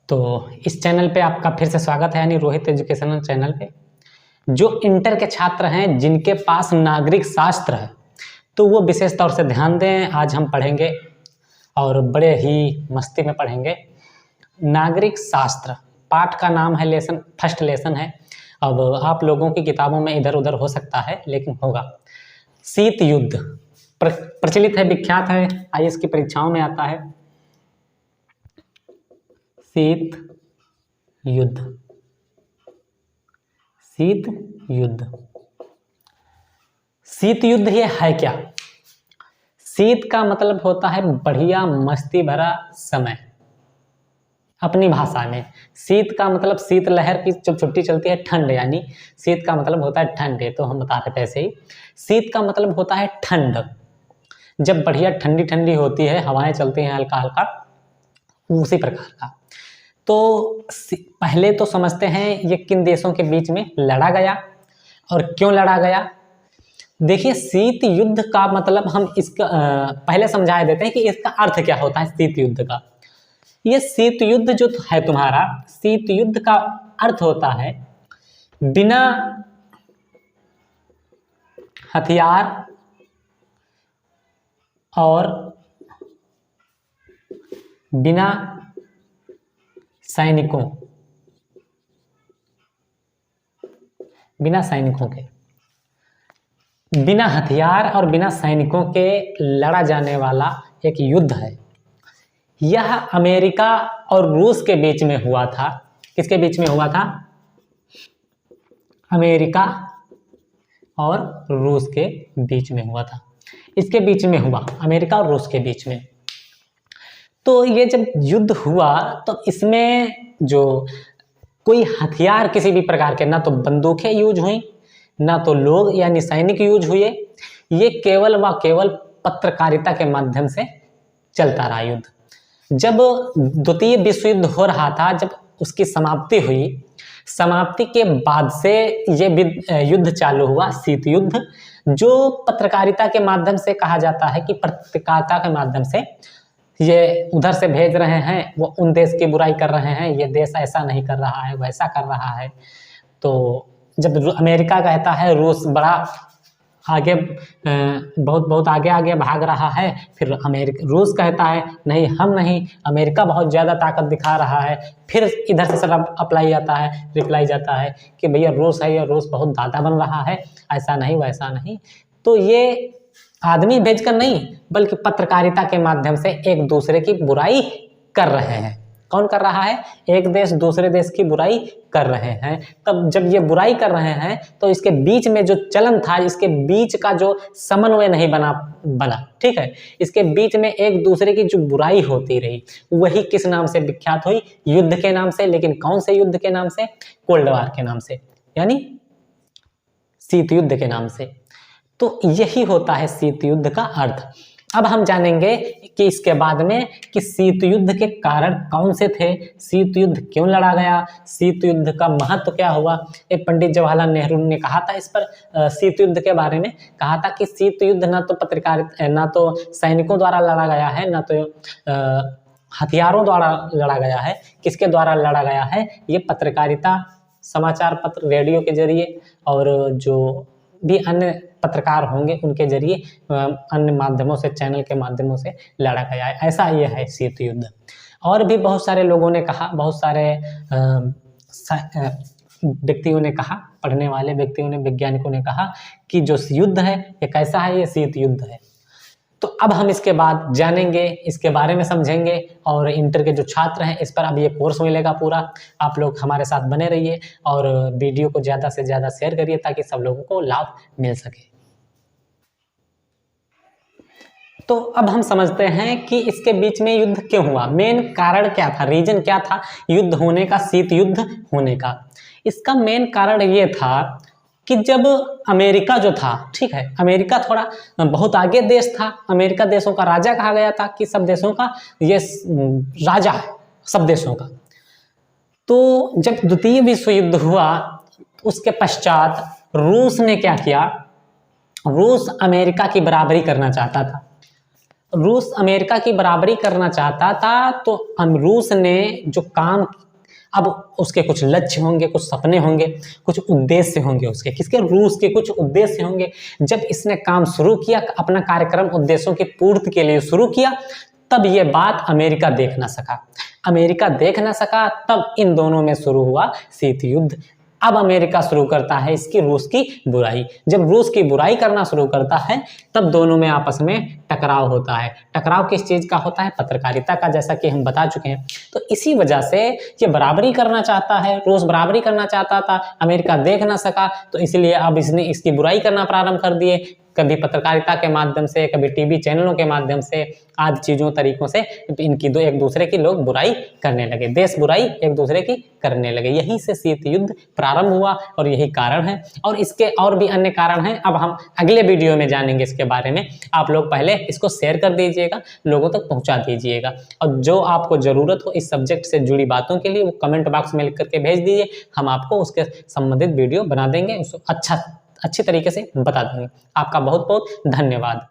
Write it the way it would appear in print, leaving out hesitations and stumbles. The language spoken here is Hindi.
तो इस चैनल पे आपका फिर से स्वागत है, यानी रोहित एजुकेशनल चैनल पे। जो इंटर के छात्र हैं जिनके पास नागरिक शास्त्र है तो वो विशेष तौर से ध्यान दें। आज हम पढ़ेंगे और बड़े ही मस्ती में पढ़ेंगे। नागरिक शास्त्र पाठ का नाम है, फर्स्ट लेसन है। अब आप लोगों की किताबों में इधर उधर हो सकता है लेकिन होगा। शीत युद्ध प्रचलित है, विख्यात है, आईएएस की परीक्षाओं में आता है। शीत युद्ध, शीत युद्ध, शीत युद्ध ये है क्या? शीत का मतलब होता है बढ़िया मस्ती भरा समय। अपनी भाषा में शीत का मतलब शीत लहर की जब छुट्टी चलती है, ठंड, यानी शीत का मतलब होता है ठंड। तो हम बता रहे थे ऐसे ही, शीत का मतलब होता है ठंड। जब बढ़िया ठंडी ठंडी होती है, हवाएं चलती हैं हल्का हल्का, उसी प्रकार का। तो पहले तो समझते हैं ये किन देशों के बीच में लड़ा गया और क्यों लड़ा गया। देखिए, शीत युद्ध का मतलब हम इसका पहले समझा देते हैं कि इसका अर्थ क्या होता है शीत युद्ध का। ये शीत युद्ध जो है तुम्हारा, शीत युद्ध का अर्थ होता है बिना हथियार और बिना सैनिकों, बिना सैनिकों के, बिना हथियार और बिना सैनिकों के लड़ा जाने वाला एक युद्ध है। यह अमेरिका और रूस के बीच में हुआ था। किसके बीच में हुआ था? अमेरिका और रूस के बीच में हुआ था। इसके बीच में हुआ, अमेरिका और रूस के बीच में। तो ये जब युद्ध हुआ तो इसमें जो कोई हथियार किसी भी प्रकार के, ना तो बंदूकें यूज हुई, ना तो लोग यानी सैनिक यूज हुए। ये केवल व केवल पत्रकारिता के माध्यम से चलता रहा युद्ध। जब द्वितीय विश्व युद्ध हो रहा था, जब उसकी समाप्ति हुई, समाप्ति के बाद से ये युद्ध चालू हुआ, शीत युद्ध, जो पत्रकारिता के माध्यम से कहा जाता है कि पत्रकारिता के माध्यम से ये उधर से भेज रहे हैं, वो उन देश की बुराई कर रहे हैं, ये देश ऐसा नहीं कर रहा है, वैसा कर रहा है। तो जब अमेरिका कहता है रूस बड़ा आगे, बहुत आगे आगे भाग रहा है, फिर रूस कहता है नहीं, हम नहीं, अमेरिका बहुत ज़्यादा ताकत दिखा रहा है। फिर इधर से सब रिप्लाई जाता है कि भैया रूस है, या रूस बहुत दादा बन रहा है, ऐसा नहीं वैसा नहीं। तो ये आदमी भेजकर नहीं, बल्कि पत्रकारिता के माध्यम से एक दूसरे की बुराई कर रहे हैं। कौन कर रहा है? एक देश दूसरे देश की बुराई कर रहे हैं। तब जब ये बुराई कर रहे हैं तो इसके बीच में जो चलन था, इसके बीच का जो समन्वय नहीं बना, ठीक है। इसके बीच में एक दूसरे की जो बुराई होती रही, वही किस नाम से विख्यात हुई? युद्ध के नाम से। लेकिन कौन से युद्ध के नाम से? कोल्ड वार के नाम से, यानी शीत युद्ध के नाम से। तो यही होता है शीत युद्ध का अर्थ। अब हम जानेंगे कि इसके बाद में कि शीत युद्ध के कारण कौन से थे, शीत युद्ध क्यों लड़ा गया, शीत युद्ध का महत्व क्या हुआ। एक पंडित जवाहरलाल नेहरू ने कहा था इस पर, शीत युद्ध के बारे में कहा था कि शीत युद्ध ना तो सैनिकों द्वारा लड़ा गया है, ना तो हथियारों द्वारा लड़ा गया है। किसके द्वारा लड़ा गया है? ये पत्रकारिता, समाचार पत्र, रेडियो के जरिए, और जो भी अन्य पत्रकार होंगे उनके जरिए, अन्य माध्यमों से, चैनल के माध्यमों से लड़ा गया है। ऐसा ये है शीत युद्ध। और भी बहुत सारे लोगों ने कहा, बहुत सारे व्यक्तियों ने कहा, पढ़ने वाले व्यक्तियों ने, वैज्ञानिकों ने कहा कि जो युद्ध है ये कैसा है? ये शीत युद्ध है। तो अब हम इसके बाद जानेंगे, इसके बारे में समझेंगे। और इंटर के जो छात्र हैं, इस पर अब ये कोर्स मिलेगा पूरा। आप लोग हमारे साथ बने रहिए और वीडियो को ज़्यादा से ज़्यादा शेयर करिए ताकि सब लोगों को लाभ मिल सके। तो अब हम समझते हैं कि इसके बीच में युद्ध क्यों हुआ, मेन कारण क्या था, रीजन क्या था युद्ध होने का, शीत युद्ध होने का। इसका मेन कारण ये था कि जब अमेरिका जो था, ठीक है, अमेरिका थोड़ा बहुत आगे देश था, अमेरिका देशों का राजा कहा गया था कि सब देशों का ये राजा है, सब देशों का। तो जब द्वितीय विश्व युद्ध हुआ, उसके पश्चात रूस ने क्या किया? रूस अमेरिका की बराबरी करना चाहता था। रूस अमेरिका की बराबरी करना चाहता था, तो रूस ने जो काम, अब उसके कुछ लक्ष्य होंगे, कुछ सपने होंगे, कुछ उद्देश्य होंगे उसके, किसके, रूस के कुछ उद्देश्य होंगे। जब इसने काम शुरू किया, अपना कार्यक्रम उद्देश्यों की पूर्ति के लिए शुरू किया, तब ये बात अमेरिका देख ना सका। अमेरिका देख ना सका, तब इन दोनों में शुरू हुआ शीत युद्ध। अब अमेरिका शुरू करता है इसकी, रूस की बुराई। जब रूस की बुराई करना शुरू करता है, तब दोनों में आपस में टकराव होता है। टकराव किस चीज़ का होता है? पत्रकारिता का, जैसा कि हम बता चुके हैं। तो इसी वजह से ये बराबरी करना चाहता है, रूस बराबरी करना चाहता था, अमेरिका देख ना सका, तो इसलिए अब इसने इसकी बुराई करना प्रारंभ कर दिए। कभी पत्रकारिता के माध्यम से, कभी टीवी चैनलों के माध्यम से, आदि चीज़ों तरीकों से इनकी एक दूसरे की लोग बुराई करने लगे, देश बुराई एक दूसरे की करने लगे। यहीं से शीत युद्ध प्रारंभ हुआ और यही कारण है। और इसके और भी अन्य कारण हैं, अब हम अगले वीडियो में जानेंगे इसके बारे में। आप लोग पहले इसको शेयर कर दीजिएगा, लोगों तक पहुंचा दीजिएगा, और जो आपको ज़रूरत हो इस सब्जेक्ट से जुड़ी बातों के लिए, वो कमेंट बॉक्स में लिख करके भेज दीजिए। हम आपको उसके संबंधित वीडियो बना देंगे, उसको अच्छी तरीके से बता देंगे। आपका बहुत बहुत धन्यवाद।